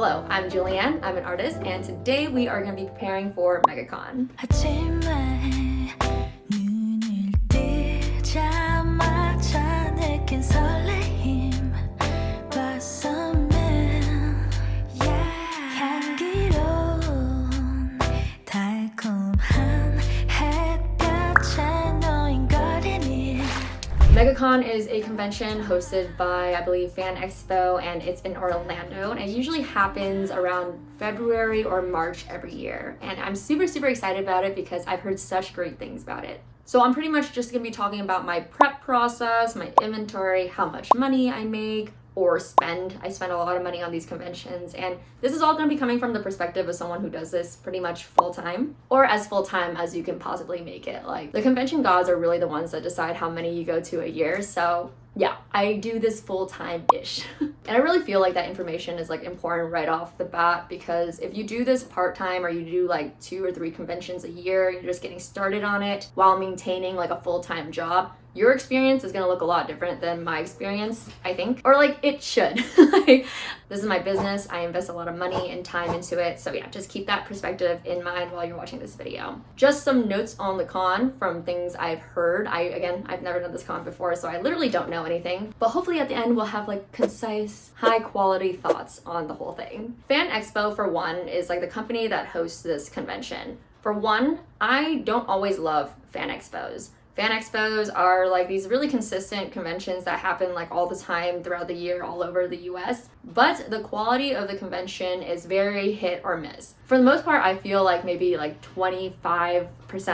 Hello, I'm Julianne, I'm an artist, and today we are going to be preparing for Megacon. Megacon is a convention hosted by, I believe, Fan Expo, and it's in Orlando, and it usually happens around February or March every year. And I'm super excited about it because I've heard such great things about it. So I'm pretty much just gonna be talking about my prep process, my inventory, how much money I make or spend. I spend a lot of money on these conventions, and this is all going to be coming from the perspective of someone who does this pretty much full-time, or as full-time as you can possibly make it. Like, the convention gods are really the ones that decide how many you go to a year, so yeah, I do this full-time-ish. And I really feel like that information is like important right off the bat, because if you do this part-time or you do like 2 or 3 conventions a year, you're just getting started on it while maintaining like a full-time job, your experience is going to look a lot different than my experience, I think. Or like, it should. Like, this is my business. I invest a lot of money and time into it. So yeah, just keep that perspective in mind while you're watching this video. Just some notes on the con from things I've heard. I've never done this con before, so I literally don't know anything. But hopefully at the end we'll have like concise, high quality thoughts on the whole thing. Fan Expo, for one, is like the company that hosts this convention. For one, I don't always love fan expos. Fan expos are like these really consistent conventions that happen like all the time throughout the year all over the US, but the quality of the convention is very hit or miss. For the most part, I feel like maybe like 25%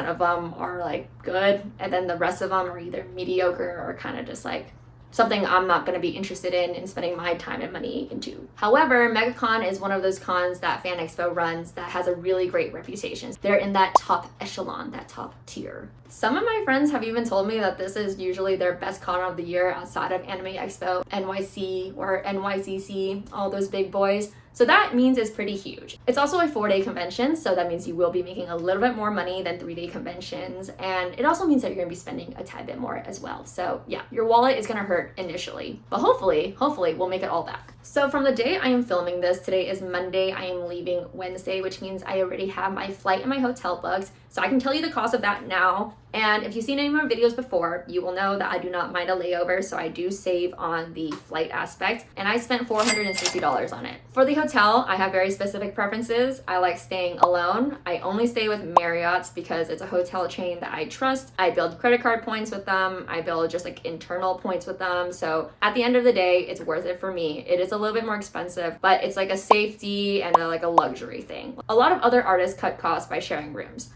of them are like good, and then the rest of them are either mediocre or kind of just like something I'm not going to be interested in spending my time and money into. However, Megacon is one of those cons that Fan Expo runs that has a really great reputation. They're in that top echelon, that top tier. Some of my friends have even told me that this is usually their best con of the year outside of Anime Expo, NYC or NYCC, all those big boys. So that means it's pretty huge. It's also a 4-day convention, so that means you will be making a little bit more money than 3-day conventions, and it also means that you're gonna be spending a tad bit more as well. So yeah, your wallet is gonna hurt initially, but hopefully we'll make it all back. So from the day I am filming this, today is Monday, I am leaving Wednesday, which means I already have my flight and my hotel booked, so I can tell you the cost of that now. And if you've seen any of my videos before, you will know that I do not mind a layover, so I do save on the flight aspect, and I spent $460 on it. For the hotel, I have very specific preferences. I like staying alone. I only stay with Marriott's because it's a hotel chain that I trust. I build credit card points with them. I build just like internal points with them. So at the end of the day, it's worth it for me. It is a little bit more expensive, but it's like a safety and like a luxury thing. A lot of other artists cut costs by sharing rooms.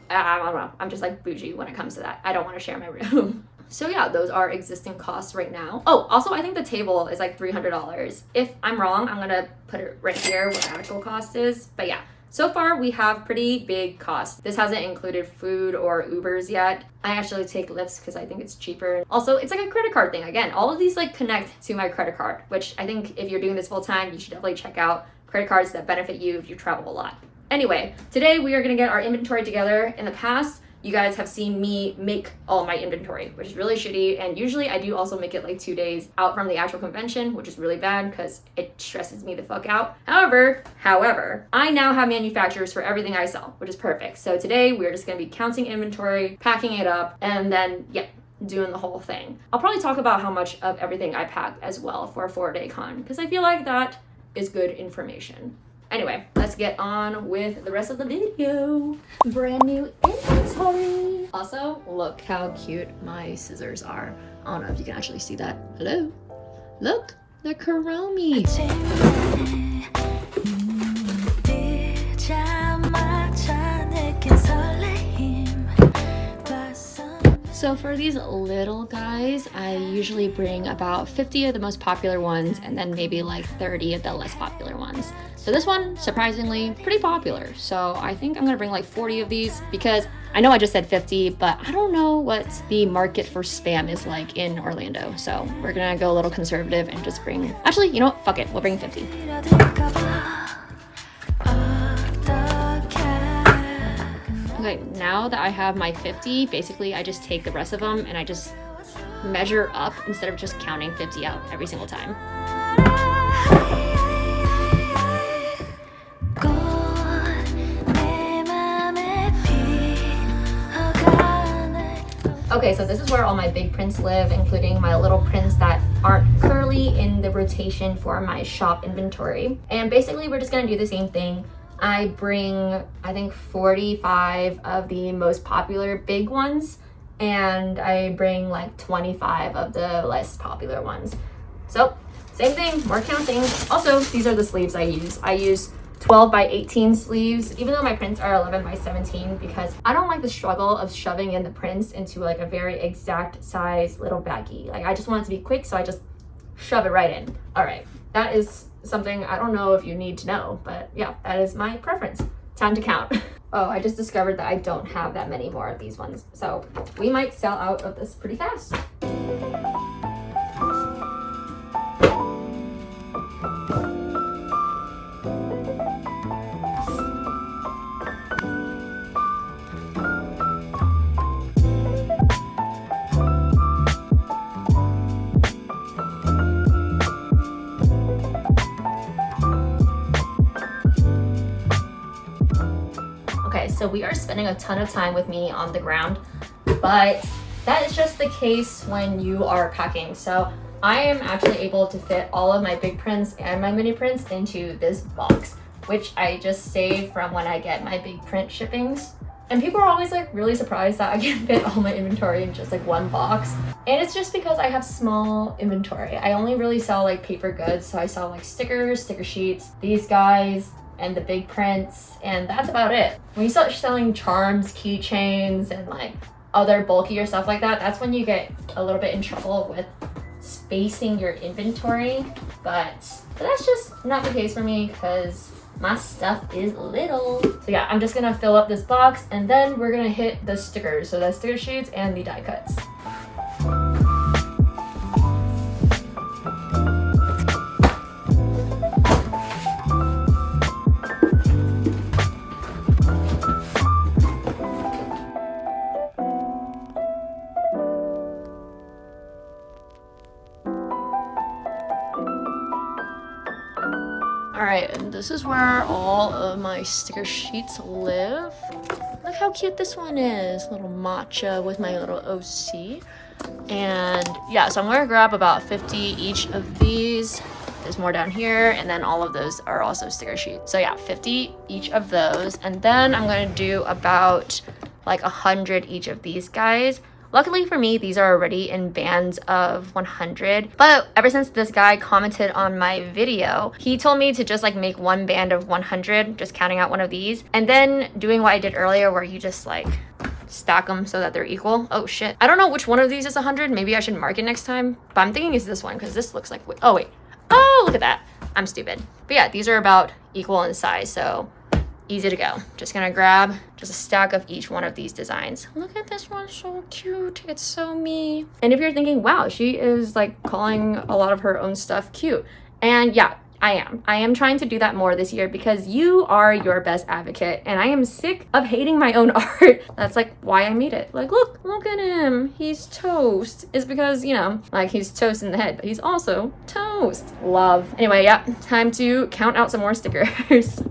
I don't know, I'm just like bougie when it comes to that. I don't want to share my room. So yeah, those are existing costs right now. Oh, also I think the table is like $300. If I'm wrong, I'm gonna put it right here what the actual cost is. But yeah, so far we have pretty big costs. This hasn't included food or Ubers yet. I actually take Lyfts because I think it's cheaper. Also, it's like a credit card thing. Again, all of these like connect to my credit card, which I think if you're doing this full time, you should definitely check out credit cards that benefit you if you travel a lot. Anyway, today we are gonna get our inventory together. In the past, you guys have seen me make all my inventory, which is really shitty, and usually I do also make it like 2 days out from the actual convention, which is really bad because it stresses me the fuck out. However, I now have manufacturers for everything I sell, which is perfect. So today we're just gonna be counting inventory, packing it up, and then, yeah, doing the whole thing. I'll probably talk about how much of everything I pack as well for a 4-day con, because I feel like that is good information. Anyway, let's get on with the rest of the video. Brand new inventory. Also, look how cute my scissors are. I don't know if you can actually see that. Hello? Look, they're Kuromi. So for these little guys, I usually bring about 50 of the most popular ones and then maybe like 30 of the less popular ones. So this one, surprisingly, pretty popular. So I think I'm gonna bring like 40 of these because I know I just said 50, but I don't know what the market for spam is like in Orlando. So we're gonna go a little conservative and just bring, actually, you know what? Fuck it, we'll bring 50. Okay, now that I have my 50, basically I just take the rest of them and I just measure up instead of just counting 50 out every single time. Okay, so this is where all my big prints live, including my little prints that aren't currently in the rotation for my shop inventory. And basically we're just gonna do the same thing. I bring, I think 45 of the most popular big ones, and I bring like 25 of the less popular ones. So same thing, more counting. Also, these are the sleeves I use. I use 12 by 18 sleeves, even though my prints are 11 by 17, because I don't like the struggle of shoving in the prints into like a very exact size little baggie. Like I just want it to be quick, so I just shove it right in. All right, that is something I don't know if you need to know, but yeah, that is my preference. Time to count. Oh, I just discovered that I don't have that many more of these ones, so we might sell out of this pretty fast. So we are spending a ton of time with me on the ground, but that is just the case when you are packing. So I am actually able to fit all of my big prints and my mini prints into this box, which I just save from when I get my big print shippings. And people are always like really surprised that I can fit all my inventory in just like one box. And it's just because I have small inventory. I only really sell like paper goods. So I sell like stickers, sticker sheets, these guys, and the big prints, and that's about it. When you start selling charms, keychains, and like other bulkier stuff like that, that's when you get a little bit in trouble with spacing your inventory. But that's just not the case for me because my stuff is little. So yeah, I'm just gonna fill up this box and then we're gonna hit the stickers. So the sticker sheets and the die cuts. All right, and this is where all of my sticker sheets live. Look how cute this one is. Little matcha with my little OC. And yeah, so I'm gonna grab about 50 each of these. There's more down here, and then all of those are also sticker sheets. So yeah, 50 each of those. And then I'm gonna do about like 100 each of these guys. Luckily for me, these are already in bands of 100, but ever since this guy commented on my video, he told me to just like make one band of 100, just counting out one of these, and then doing what I did earlier where you just like stack them so that they're equal. Oh shit. I don't know which one of these is 100. Maybe I should mark it next time, but I'm thinking it's this one because this looks like, oh wait. Oh, look at that. I'm stupid. But yeah, these are about equal in size, so easy to go. Just gonna grab just a stack of each one of these designs. Look at this one, so cute. It's so me. And if you're thinking, wow, she is like calling a lot of her own stuff cute. And yeah, I am trying to do that more this year because you are your best advocate and I am sick of hating my own art. That's like why I made it. Like, look at him. He's toast. It's because, you know, like he's toast in the head, but he's also toast. Love. Anyway, yeah, time to count out some more stickers.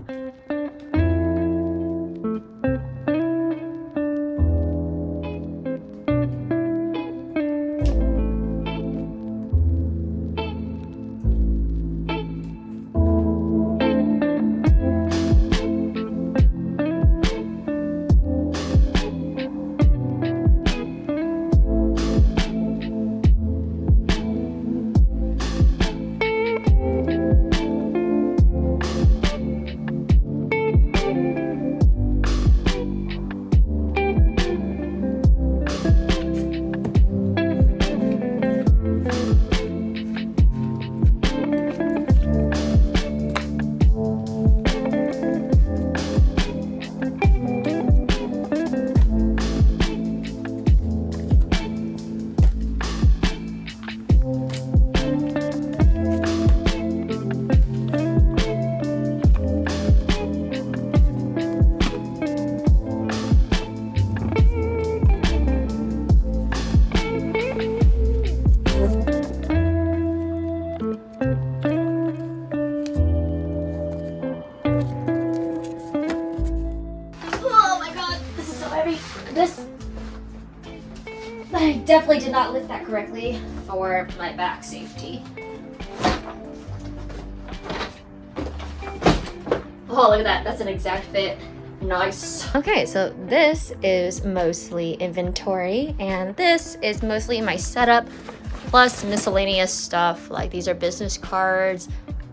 definitely did not lift that correctly for my back safety. Oh, look at that. That's an exact fit. Nice. Okay, so this is mostly inventory, and this is mostly my setup, plus miscellaneous stuff. Like these are business cards.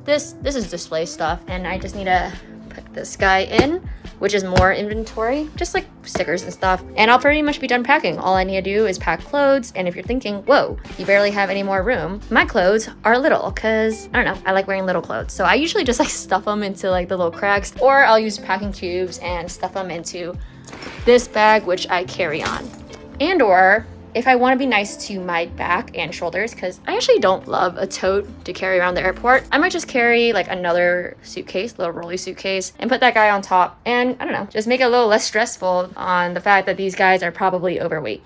This is display stuff, and I just need to put this guy in, which is more inventory, just like stickers and stuff. And I'll pretty much be done packing. All I need to do is pack clothes. And if you're thinking, whoa, you barely have any more room, my clothes are little because I don't know, I like wearing little clothes. So I usually just like stuff them into like the little cracks, or I'll use packing cubes and stuff them into this bag, which I carry on. And or if I want to be nice to my back and shoulders, because I actually don't love a tote to carry around the airport, I might just carry like another suitcase, little rolly suitcase, and put that guy on top. And I don't know, just make it a little less stressful on the fact that these guys are probably overweight.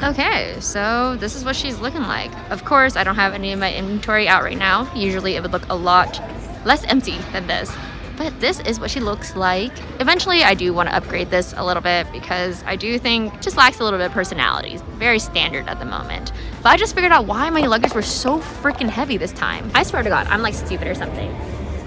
Okay, so this is what she's looking like. Of course, I don't have any of my inventory out right now. Usually it would look a lot less empty than this, but this is what she looks like. Eventually, I do want to upgrade this a little bit because I do think it just lacks a little bit of personality. It's very standard at the moment. But I just figured out why my luggage were so freaking heavy this time. I swear to God, I'm like stupid or something.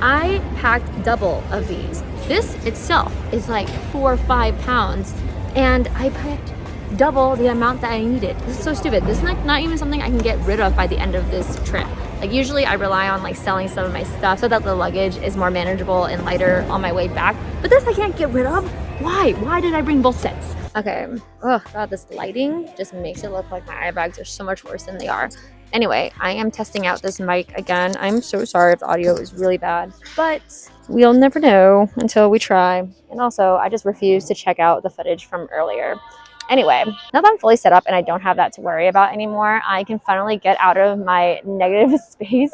I packed double of these. This itself is like 4 or 5 pounds, and I packed double the amount that I needed. This is so stupid. This is not even something I can get rid of by the end of this trip. Like usually I rely on like selling some of my stuff so that the luggage is more manageable and lighter on my way back. But this I can't get rid of. Why? Why did I bring both sets? Okay. Oh God, this lighting just makes it look like my eye bags are so much worse than they are. Anyway, I am testing out this mic again. I'm so sorry if the audio is really bad, but we'll never know until we try. And also, I just refuse to check out the footage from earlier. Anyway, now that I'm fully set up and I don't have that to worry about anymore, I can finally get out of my negative space.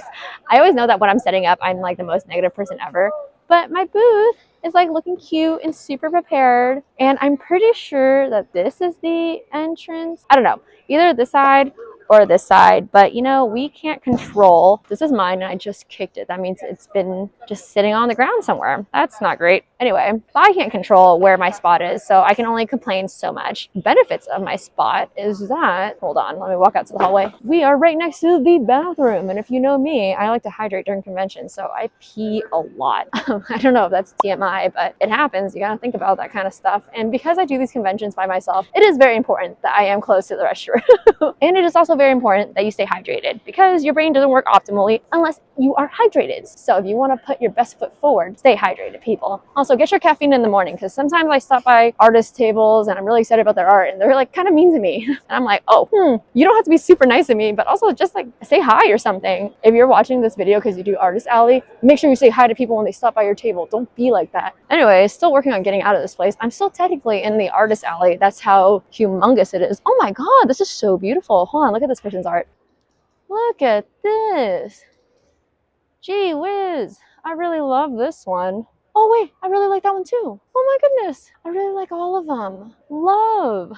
I always know that when I'm setting up, I'm like the most negative person ever. But my booth is like looking cute and super prepared. And I'm pretty sure that this is the entrance. I don't know, either this side or this side, but you know, we can't control. This is mine and I just kicked it. That means it's been just sitting on the ground somewhere. That's not great. Anyway, I can't control where my spot is, so I can only complain so much. Benefits of my spot is that, hold on, let me walk out to the hallway. We are right next to the bathroom, and if you know me, I like to hydrate during conventions, so I pee a lot. I don't know if that's TMI, but it happens. You gotta think about that kind of stuff. And because I do these conventions by myself, it is very important that I am close to the restroom. And it is also very important that you stay hydrated because your brain doesn't work optimally unless you are hydrated. So if you want to put your best foot forward, stay hydrated, people. Also, get your caffeine in the morning, because sometimes I stop by artist tables and I'm really excited about their art and they're like kind of mean to me. And I'm like, oh, you don't have to be super nice to me, but also just like say hi or something. If you're watching this video because you do Artist Alley, make sure you say hi to people when they stop by your table. Don't be like that. Anyway, still working on getting out of this place. I'm still technically in the Artist Alley. That's how humongous it is. Oh my God, this is so beautiful. Hold on, look at this person's art. Look at this. Gee whiz, I really love this one. Oh wait, I really like that one too. Oh my goodness, I really like all of them. Love.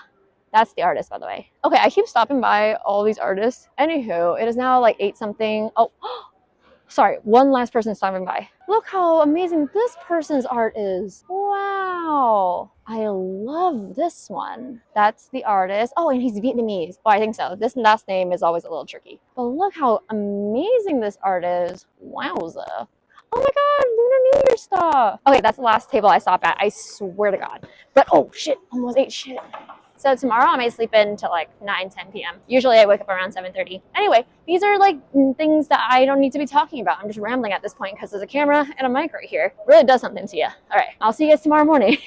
That's the artist, by the way. Okay, I keep stopping by all these artists. Anywho, it is now like 8 something. Oh, sorry, one last person stopping by. Look how amazing this person's art is. Wow. wow. I love this one. That's the artist. Oh, and he's Vietnamese. Oh, I think so. This last name is always a little tricky. But look how amazing this art is. Wowza. Oh my God, Lunar New Year stuff. Okay, that's the last table I stopped at. I swear to God. But oh shit, almost ate shit. So tomorrow I might sleep in till like 9, 10 p.m. Usually I wake up around 7:30. Anyway, these are like things that I don't need to be talking about. I'm just rambling at this point because there's a camera and a mic right here. It really does something to you. All right, I'll see you guys tomorrow morning.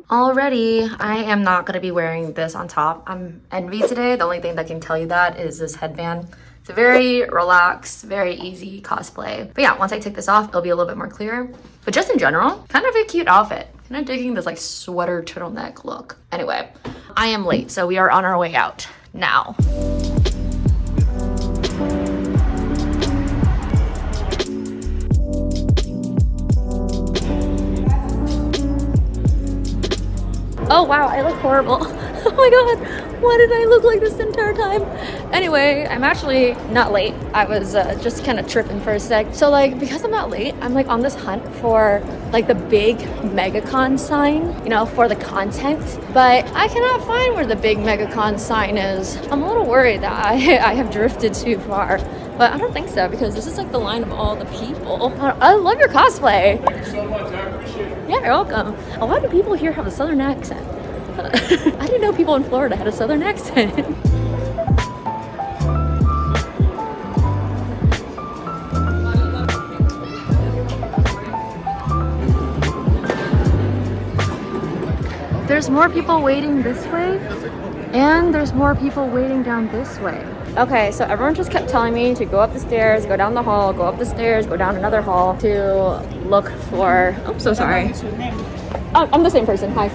Already, I am not gonna be wearing this on top. I'm envy today. The only thing that can tell you that is this headband. It's a very relaxed, very easy cosplay. But yeah, once I take this off, it'll be a little bit more clear. But just in general, kind of a cute outfit. Kind of digging this like sweater turtleneck look. Anyway, I am late, so we are on our way out now. Oh wow, I look horrible. Oh my God, why did I look like this the entire time? Anyway, I'm actually not late. I was just kind of tripping for a sec. So like, because I'm not late, I'm like on this hunt for like the big Megacon sign, you know, for the content. But I cannot find where the big Megacon sign is. I'm a little worried that I have drifted too far. But I don't think so, because this is like the line of all the people. I love your cosplay. Thank you so much. I appreciate it. Yeah, you're welcome. A lot of people here have a southern accent. I didn't know people in Florida had a southern accent. There's more people waiting this way, and there's more people waiting down this way. Okay, so everyone just kept telling me to go up the stairs, go down the hall, go up the stairs, go down another hall to look for, oh, so sorry. Oh, I'm the same person, hi.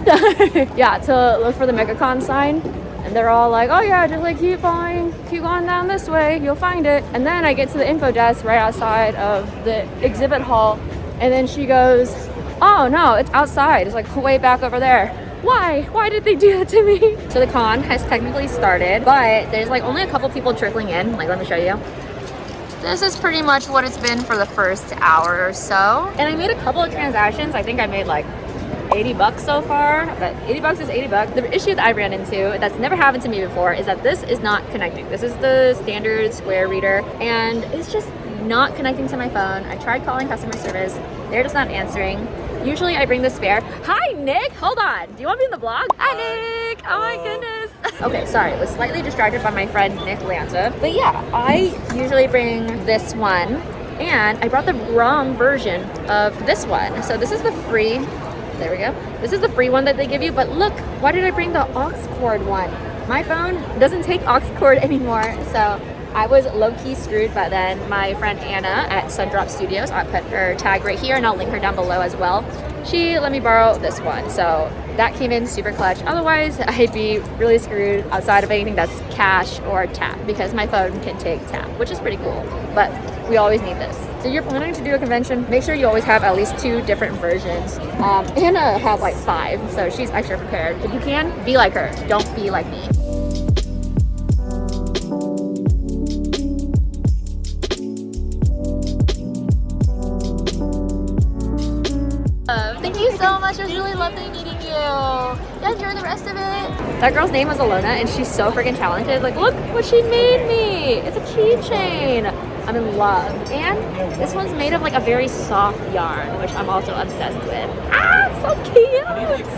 Yeah, to look for the Megacon sign. And they're all like, oh yeah, just like keep following, keep going down this way, you'll find it. And then I get to the info desk right outside of the exhibit hall. And then she goes, oh no, it's outside. It's like way back over there. Why? Why did they do that to me? So the con has technically started, but there's like only a couple people trickling in. Like, let me show you. This is pretty much what it's been for the first hour or so. And I made a couple of transactions. I think I made like 80 bucks so far, but 80 bucks is 80 bucks. The issue that I ran into that's never happened to me before is that this is not connecting. This is the standard Square reader, and it's just not connecting to my phone. I tried calling customer service. They're just not answering. Usually I bring the spare. Hi, Nick. Hold on. Do you want me in the vlog? Hi, Nick. Oh my goodness. Okay, sorry. I was slightly distracted by my friend Nick Lanta. But yeah, I usually bring this one, and I brought the wrong version of this one. So this is the free, there we go. This is the free one that they give you, but look, why did I bring the aux cord one? My phone doesn't take aux cord anymore, so I was low-key screwed. But then my friend Anna at Sundrop Studios, I'll put her tag right here and I'll link her down below as well. She let me borrow this one, so that came in super clutch. Otherwise, I'd be really screwed outside of anything that's cash or tap, because my phone can take tap, which is pretty cool. But we always need this. So you're planning to do a convention, make sure you always have at least 2 different versions. Anna had like 5, so she's extra prepared. If you can, be like her. Don't be like me. Thank you so much. It was really lovely meeting you. Yeah, enjoy the rest of it. That girl's name was Alona, and she's so freaking talented. Like, look what she made me. It's a keychain. I'm in love. And this one's made of like a very soft yarn, which I'm also obsessed with. Ah, it's so cute.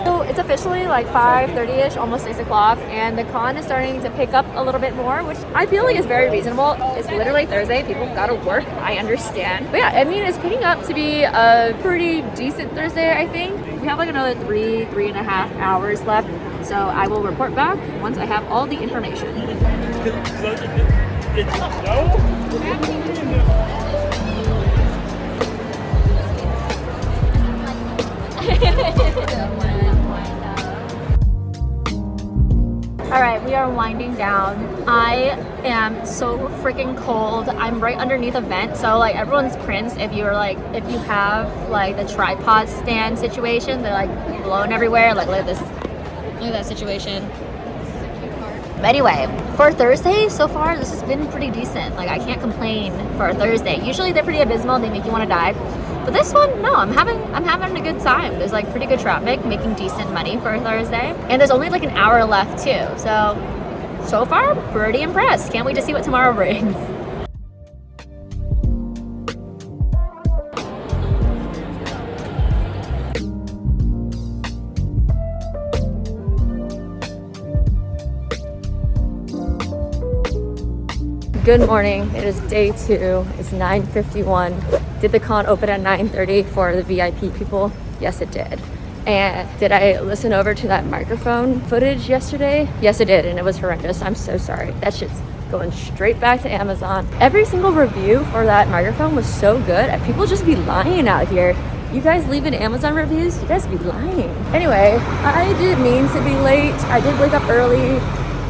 So it's officially like 5:30ish, almost 6 o'clock, and the con is starting to pick up a little bit more, which I feel like is very reasonable. It's literally Thursday. People gotta work. I understand. But yeah, I mean, it's picking up to be a pretty decent Thursday, I think. We have like another 3.5 hours left. So I will report back once I have all the information. All right, we are winding down. I am so freaking cold. I'm right underneath a vent, so like everyone's prints, if you have like the tripod stand situation, they're like blown everywhere. Like, look at this, look at that situation. But anyway, for Thursday, so far, this has been pretty decent. Like, I can't complain for a Thursday. Usually they're pretty abysmal, they make you want to die. But this one, no, I'm having a good time. There's like pretty good traffic, making decent money for a Thursday. And there's only like an hour left too. So far, pretty impressed. Can't wait to see what tomorrow brings. Good morning. It is day 2. It's 9:51. Did the con open at 9:30 for the VIP people? Yes, it did. And did I listen over to that microphone footage yesterday? Yes, I did, and it was horrendous. I'm so sorry. That shit's going straight back to Amazon. Every single review for that microphone was so good, and people just be lying out here. You guys leaving Amazon reviews? You guys be lying. Anyway, I didn't mean to be late. I did wake up early.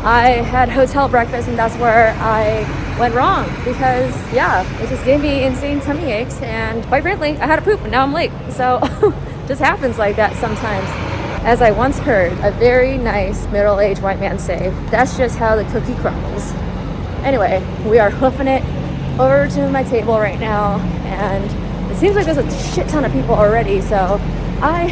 I had hotel breakfast, and that's where I went wrong because, yeah, it just gave me insane tummy aches, and quite frankly, I had to poop, and now I'm late. So, just happens like that sometimes. As I once heard a very nice middle-aged white man say, that's just how the cookie crumbles. Anyway, we are hoofing it over to my table right now, and it seems like there's a shit ton of people already, so I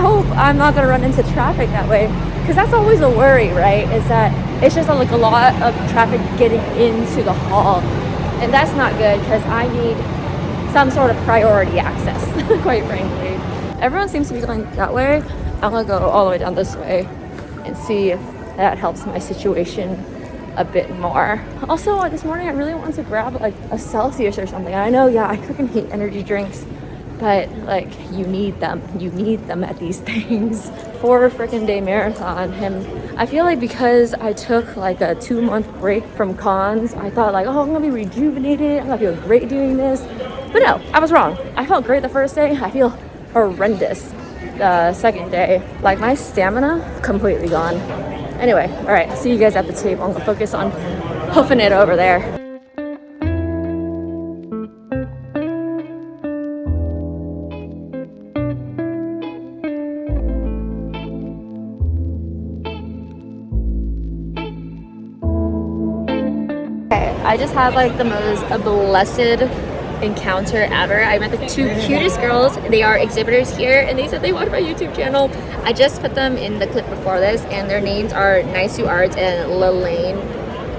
hope I'm not gonna run into traffic that way, because that's always a worry, right? Is that it's just like a lot of traffic getting into the hall, and that's not good because I need some sort of priority access, quite frankly. Everyone seems to be going that way. I'm gonna go all the way down this way and see if that helps my situation a bit more. Also, this morning I really wanted to grab like a Celsius or something. I know, yeah, I freaking hate energy drinks, but like you need them at these things. 4 freaking day marathon, and I feel like because I took like a 2-month break from cons, I thought like, oh, I'm gonna be rejuvenated, I'm gonna feel great doing this. But no, I was wrong. I felt great the first day. I feel horrendous the second day. Like my stamina completely gone. Anyway, all right, see you guys at the table. I'm gonna focus on hoofing it over there. I just had like the most blessed encounter ever. I met the 2 cutest girls. They are exhibitors here, and they said they watch my YouTube channel. I just put them in the clip before this, and their names are Nice Arts and Lilane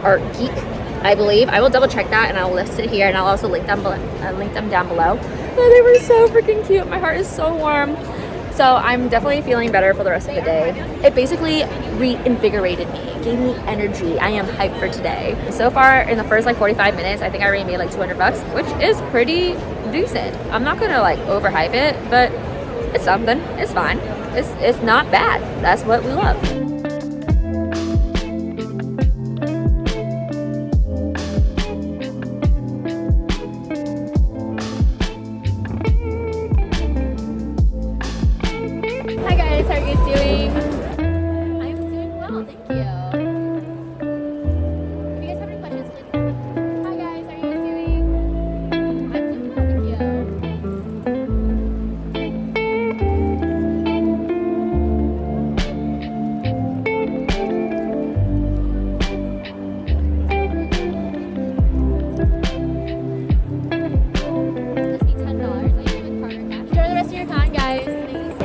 Art Geek, I believe. I will double check that, and I'll list it here, and I'll also link them down below. But they were so freaking cute. My heart is so warm. So I'm definitely feeling better for the rest of the day. It basically reinvigorated me, gave me energy. I am hyped for today. So far in the first like 45 minutes, I think I already made like $200, which is pretty decent. I'm not gonna like overhype it, but it's something. It's fine. It's not bad. That's what we love.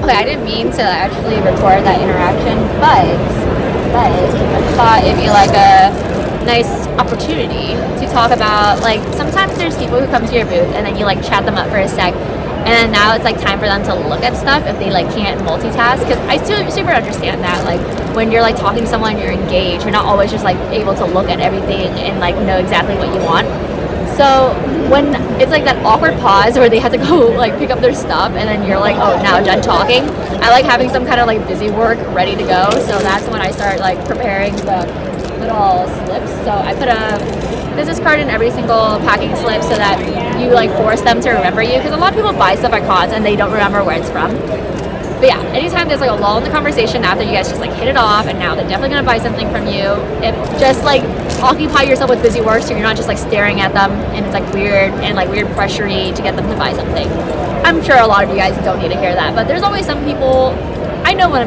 Okay, I didn't mean to actually record that interaction, but I thought it'd be like a nice opportunity to talk about, like, sometimes there's people who come to your booth and then you like chat them up for a sec, and then now it's like time for them to look at stuff if they like can't multitask, because I still super understand that, like, when you're like talking to someone, you're engaged, you're not always just like able to look at everything and like know exactly what you want. So when it's like that awkward pause where they have to go like pick up their stuff and then you're like, oh, now done talking, I like having some kind of like busy work ready to go. So that's when I start like preparing the little slips. So I put a business card in every single packing slip so that you like force them to remember you, because a lot of people buy stuff at cons and they don't remember where it's from. But yeah, anytime there's like a lull in the conversation after you guys just like hit it off and now they're definitely gonna buy something from you, if just like occupy yourself with busy work so you're not just like staring at them and it's like weird and like weird pressure-y to get them to buy something. I'm sure a lot of you guys don't need to hear that, but there's always some people. I know when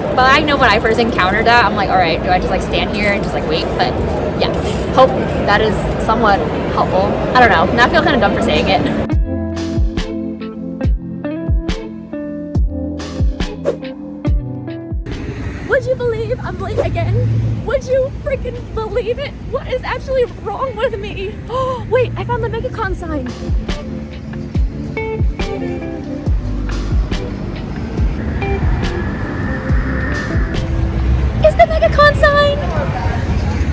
I first encountered that, I'm like, all right, do I just like stand here and just like wait? But yeah, hope that is somewhat helpful. I don't know, now I feel kind of dumb for saying it. Would you believe I'm late again? Would you freaking believe it? What is actually wrong with me? Oh, wait, I found the Megacon sign. It's the Megacon sign!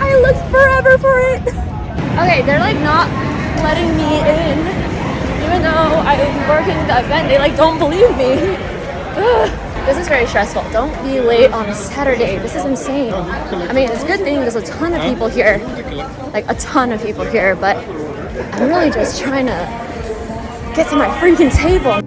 I looked forever for it. Okay, they're like not letting me in. Even though I'm working the event, they like don't believe me. Ugh. This is very stressful. Don't be late on a Saturday. This is insane. I mean, it's a good thing there's a ton of people here. Like a ton of people here, but I'm really just trying to get to my freaking table.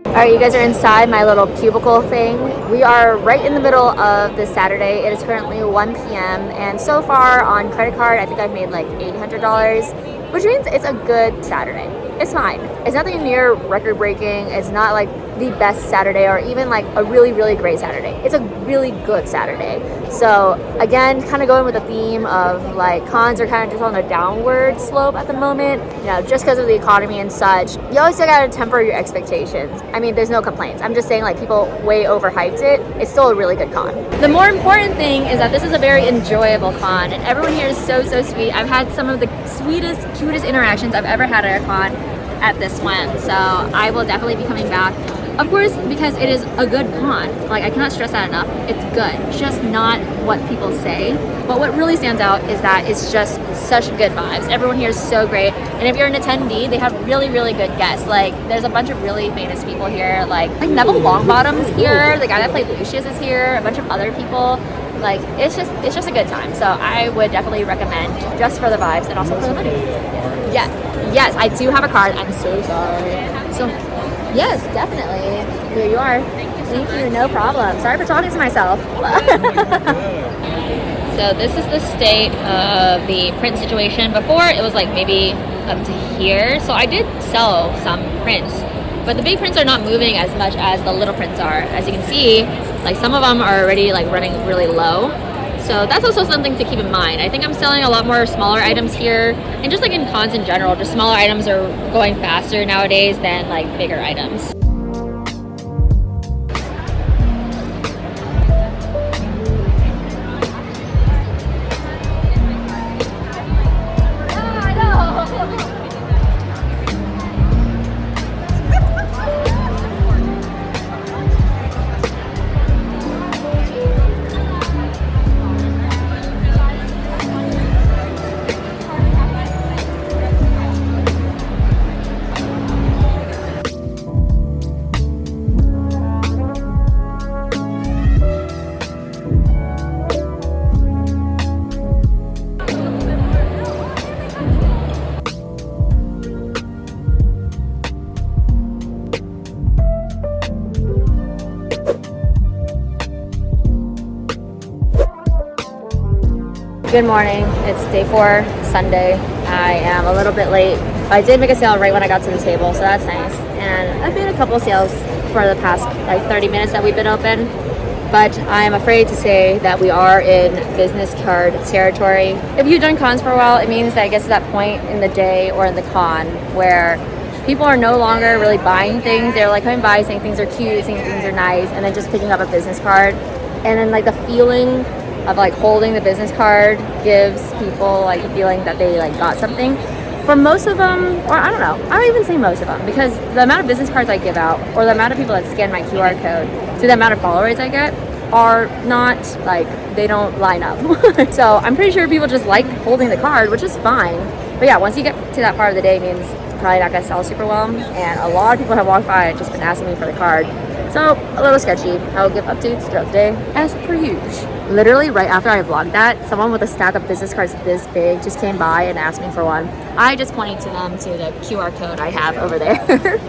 Alright, you guys are inside my little cubicle thing. We are right in the middle of this Saturday. It is currently 1 p.m. and so far on credit card, I think I've made like $800, which means it's a good Saturday. It's fine. It's nothing near record-breaking. It's not like the best Saturday or even like a really, really great Saturday. It's a really good Saturday. So again, kind of going with the theme of like cons are kind of just on a downward slope at the moment, you know, just because of the economy and such. You always gotta temper your expectations. I mean, there's no complaints. I'm just saying like people way overhyped it. It's still a really good con. The more important thing is that this is a very enjoyable con and everyone here is so, so sweet. I've had some of the sweetest, cutest interactions I've ever had at a con at this one. So I will definitely be coming back. Of course, because it is a good con. Like, I cannot stress that enough. It's good. It's just not what people say. But what really stands out is that it's just such good vibes. Everyone here is so great. And if you're an attendee, they have really, really good guests. Like, there's a bunch of really famous people here. Like Neville Longbottom's here. The guy that played Lucius is here. A bunch of other people. Like, it's just a good time. So I would definitely recommend just for the vibes and also for the money. Yes, I do have a card. I'm so sorry. So, yes, definitely. Here you are. Thank you, no problem. Sorry for talking to myself. So this is the state of the print situation. Before, it was like maybe up to here. So I did sell some prints, but the big prints are not moving as much as the little prints are. As you can see, like some of them are already like running really low. So that's also something to keep in mind. I think I'm selling a lot more smaller items here, and just like in cons in general, just smaller items are going faster nowadays than like bigger items. Good morning. It's day 4, Sunday. I am a little bit late. I did make a sale right when I got to the table, so that's nice. And I've made a couple sales for the past like 30 minutes that we've been open. But I am afraid to say that we are in business card territory. If you've done cons for a while, it means that it gets to that point in the day or in the con where people are no longer really buying things. They're like coming by saying things are cute, saying things are nice, and then just picking up a business card. And then like the feeling of like holding the business card gives people like the feeling that they like got something. For most of them, or I don't even say most of them, because the amount of business cards I give out or the amount of people that scan my QR code to the amount of followers I get are not like, they don't line up. So I'm pretty sure people just like holding the card, which is fine. But yeah, once you get to that part of the day, it means you're probably not gonna sell super well. And a lot of people have walked by and just been asking me for the card. So a little sketchy. I will give updates throughout the day as per usual. Literally right after I vlogged that, someone with a stack of business cards this big just came by and asked me for one. I just pointed to them to the QR code I have over there.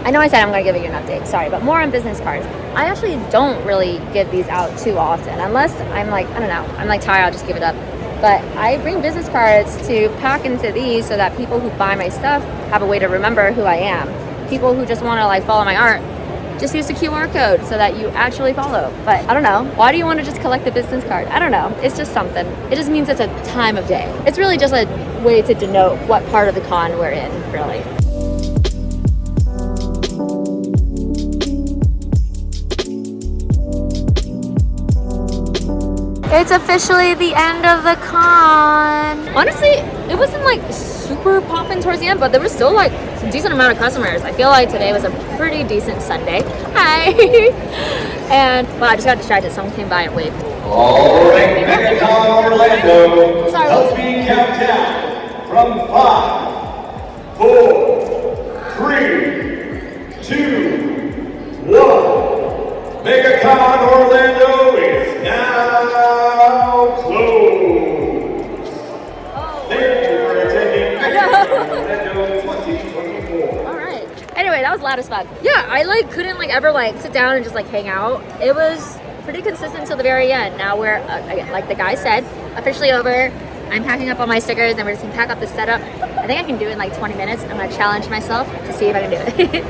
I know I said I'm going to give you an update, sorry, but more on business cards. I actually don't really give these out too often, unless I'm like, I don't know, I'm like tired, I'll just give it up. But I bring business cards to pack into these so that people who buy my stuff have a way to remember who I am. people who just want to like follow my art, just use the QR code so that you actually follow. But I don't know. Why do you want to just collect the business card? I don't know. It's just something. It just means it's a time of day. It's really just a way to denote what part of the con we're in, really. It's officially the end of the con. Honestly, it wasn't like super popping towards the end, but there was still like a decent amount of customers. I feel like today was a pretty decent Sunday. Hi. And well, I just got distracted. Someone came by and waved. All right, Megacon Orlando. Sorry. Help me count down from 5, 4, 3, 2, 1. Megacon Orlando is now closed. Thank you for attending Megacon Orlando 2024. All right. Anyway, that was loud as fuck. Yeah, I like couldn't like ever like sit down and just like hang out. It was pretty consistent till the very end. Now we're again, like the guy said, officially over. I'm packing up all my stickers and we're just gonna pack up the setup. I think I can do it in like 20 minutes. I'm gonna challenge myself to see if I can do it.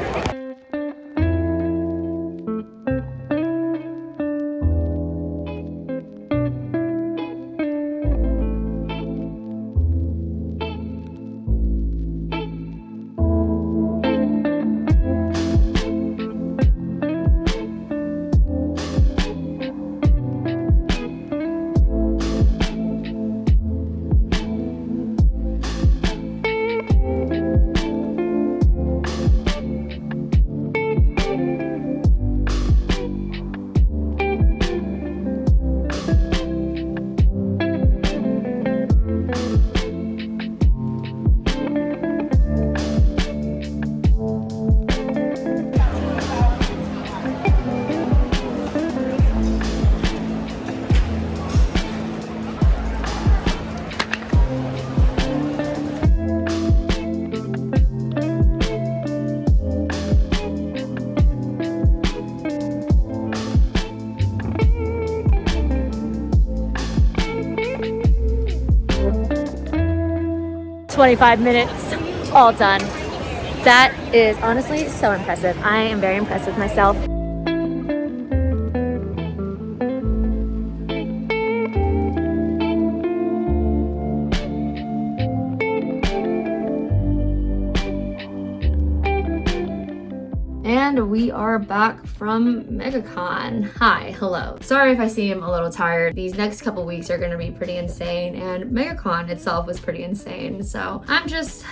25 minutes, all done. That is honestly so impressive. I am very impressed with myself. And we are back from Megacon. Hi, hello. Sorry if I seem a little tired. These next couple weeks are gonna be pretty insane, and Megacon itself was pretty insane. So I'm just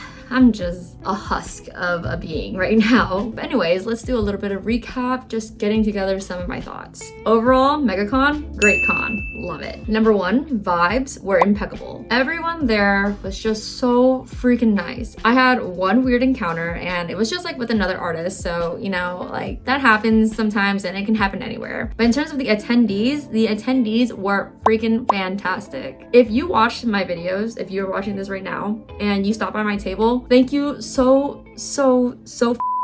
a husk of a being right now. But anyways, let's do a little bit of recap, just getting together some of my thoughts. Overall, Megacon, great con, love it. Number one, vibes were impeccable. Everyone there was just so freaking nice. I had one weird encounter and it was just like with another artist. So, you know, like that happens sometimes and it can happen anywhere. But in terms of the attendees were freaking fantastic. If you watched my videos, if you're watching this right now and you stopped by my table, thank you so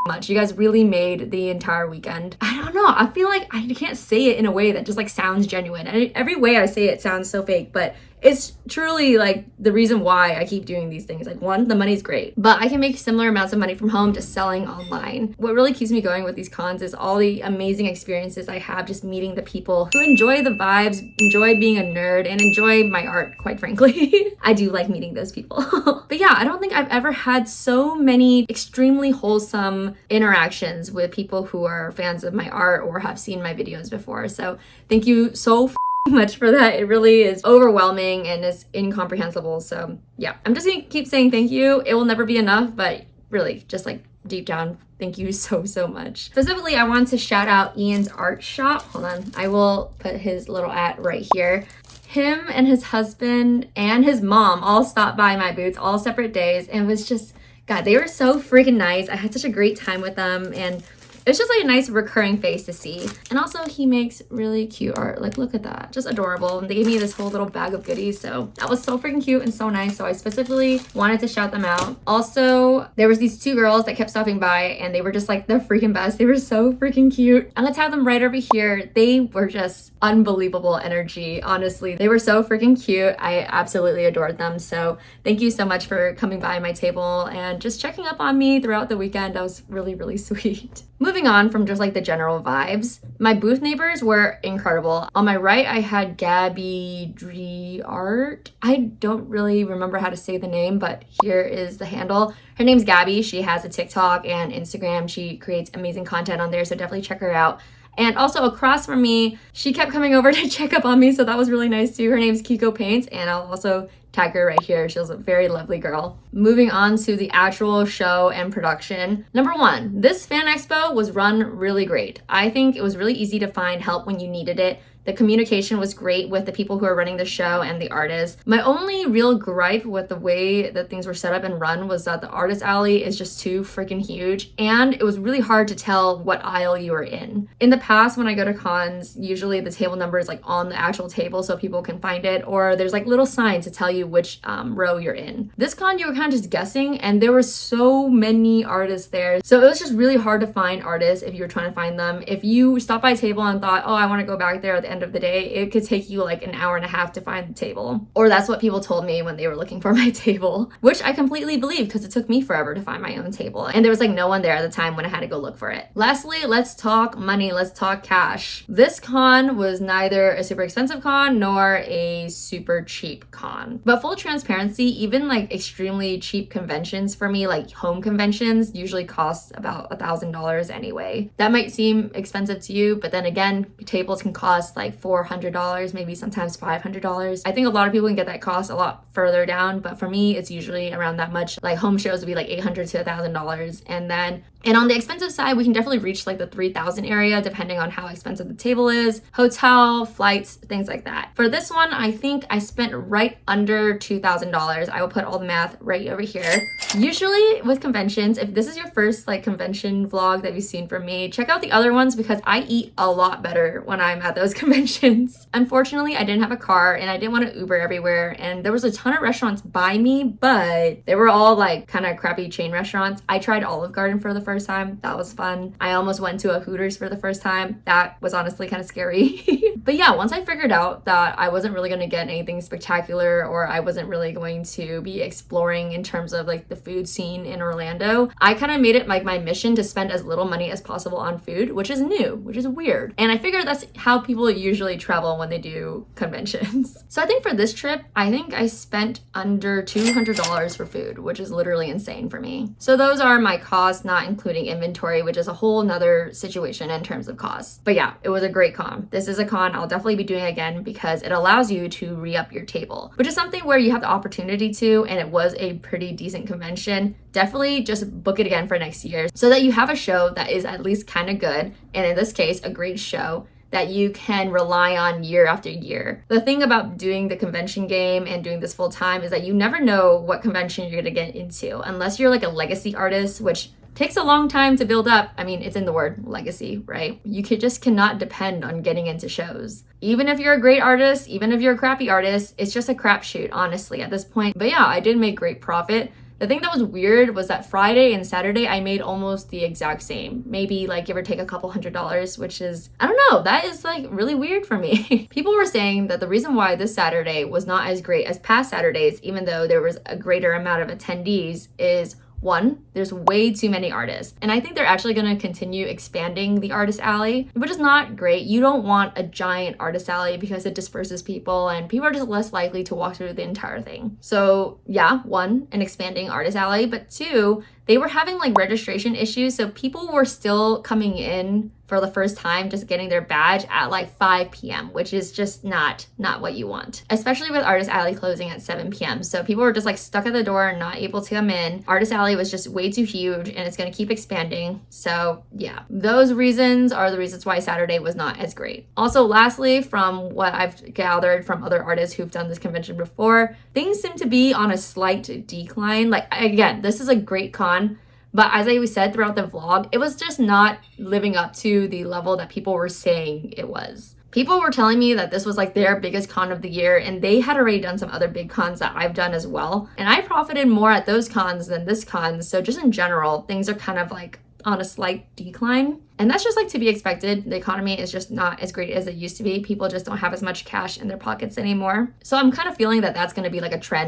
much. You guys really made the entire weekend. I don't know. I feel like I can't say it in a way that just like sounds genuine. And every way I say it sounds so fake, but it's truly like the reason why I keep doing these things. Like one, the money's great, but I can make similar amounts of money from home just selling online. What really keeps me going with these cons is all the amazing experiences I have just meeting the people who enjoy the vibes, enjoy being a nerd, and enjoy my art, quite frankly. I do like meeting those people. But yeah, I don't think I've ever had so many extremely wholesome interactions with people who are fans of my art or have seen my videos before. So thank you so much for that. It really is overwhelming and is incomprehensible. So yeah, I'm just gonna keep saying thank you. It will never be enough, but really just like deep down, thank you so much. Specifically, I want to shout out Ian's art shop. Hold on, I will put his little ad right here. Him and his husband and his mom all stopped by my booths all separate days, and it was just, God, they were so freaking nice. I had such a great time with them, and It's just like a nice recurring face to see. And also he makes really cute art. Like, look at that. Just adorable. And they gave me this whole little bag of goodies. So that was so freaking cute and so nice. So I specifically wanted to shout them out. Also, there was these two girls that kept stopping by and they were just like the freaking best. They were so freaking cute. I'm gonna tag them right over here. They were just unbelievable energy. Honestly, they were so freaking cute. I absolutely adored them. So thank you so much for coming by my table and just checking up on me throughout the weekend. That was really, really sweet. Moving on from just like the general vibes, my booth neighbors were incredible. On my right, I had Gabby Art. I don't really remember how to say the name, but here is the handle. Her name's Gabby. She has a TikTok and Instagram. She creates amazing content on there, so definitely check her out. And also across from me, she kept coming over to check up on me, so that was really nice too. Her name's Kiko Paints, and I'll also tag her right here. She was a very lovely girl. Moving on to the actual show and production. Number one, this fan expo was run really great. I think it was really easy to find help when you needed it. The communication was great with the people who are running the show and the artists. My only real gripe with the way that things were set up and run was that the Artist Alley is just too freaking huge, and it was really hard to tell what aisle you were in. In the past, when I go to cons, usually the table number is like on the actual table so people can find it, or there's like little signs to tell you which row you're in. This con, you were kind of just guessing, and there were so many artists there. So it was just really hard to find artists if you were trying to find them. If you stopped by a table and thought, oh, I want to go back there at the end of the day, it could take you like an hour and a half to find the table. Or that's what people told me when they were looking for my table, which I completely believe because it took me forever to find my own table. And there was like no one there at the time when I had to go look for it. Lastly, let's talk money. Let's talk cash. This con was neither a super expensive con nor a super cheap con. But full transparency, even like extremely cheap conventions for me, like home conventions, usually cost about $1,000 anyway. That might seem expensive to you, but then again, tables can cost like $400, maybe sometimes $500. I think a lot of people can get that cost a lot further down, but for me, it's usually around that much. Like home shows would be like $800 to $1,000. And on the expensive side, we can definitely reach like the $3,000 area, depending on how expensive the table is, hotel, flights, things like that. For this one, I think I spent right under $2,000. I will put all the math right over here. Usually with conventions, if this is your first like convention vlog that you've seen from me, check out the other ones because I eat a lot better when I'm at those conventions. Unfortunately, I didn't have a car and I didn't want to Uber everywhere, and there was a ton of restaurants by me, but they were all like kind of crappy chain restaurants. I tried Olive Garden for the first time. That was fun. I almost went to a Hooters for the first time. That was honestly kind of scary. But yeah, once I figured out that I wasn't really going to get anything spectacular, or I wasn't really going to be exploring in terms of like the food scene in Orlando, I kind of made it like my mission to spend as little money as possible on food, which is new, which is weird. And I figured that's how people usually travel when they do conventions. So I think for this trip, I think I spent under $200 for food, which is literally insane for me. So those are my costs, not including inventory, which is a whole nother situation in terms of costs. But yeah, it was a great con. This is a con I'll definitely be doing again because it allows you to re-up your table, which is something where you have the opportunity to, and it was a pretty decent convention. Definitely just book it again for next year so that you have a show that is at least kind of good, and in this case, a great show that you can rely on year after year. The thing about doing the convention game and doing this full time is that you never know what convention you're gonna get into unless you're like a legacy artist, which takes a long time to build up. I mean, it's in the word legacy, right? You just cannot depend on getting into shows. Even if you're a great artist, even if you're a crappy artist, it's just a crapshoot, honestly, at this point. But yeah, I did make great profit. The thing that was weird was that Friday and Saturday, I made almost the exact same. Maybe like give or take a couple $100s, which is, I don't know, that is like really weird for me. People were saying that the reason why this Saturday was not as great as past Saturdays, even though there was a greater amount of attendees, is one, there's way too many artists. And I think they're actually going to continue expanding the Artist Alley, which is not great. You don't want a giant Artist Alley because it disperses people and people are just less likely to walk through the entire thing. So yeah, one, an expanding Artist Alley, but two, they were having like registration issues. So people were still coming in for the first time, just getting their badge at like 5 p.m., which is just not what you want, especially with Artist Alley closing at 7 p.m. So people were just like stuck at the door and not able to come in. Artist Alley was just way too huge and it's going to keep expanding. So yeah, those reasons are the reasons why Saturday was not as great. Also, lastly, from what I've gathered from other artists who've done this convention before, things seem to be on a slight decline. Like again, this is a great con, But as I said throughout the vlog, it was just not living up to the level that people were saying it was. People were telling me that this was like their biggest con of the year, and they had already done some other big cons that I've done as well. And I profited more at those cons than this con. So just in general, things are kind of like on a slight decline. And that's just like to be expected. The economy is just not as great as it used to be. People just don't have as much cash in their pockets anymore. So I'm kind of feeling that that's going to be like a trend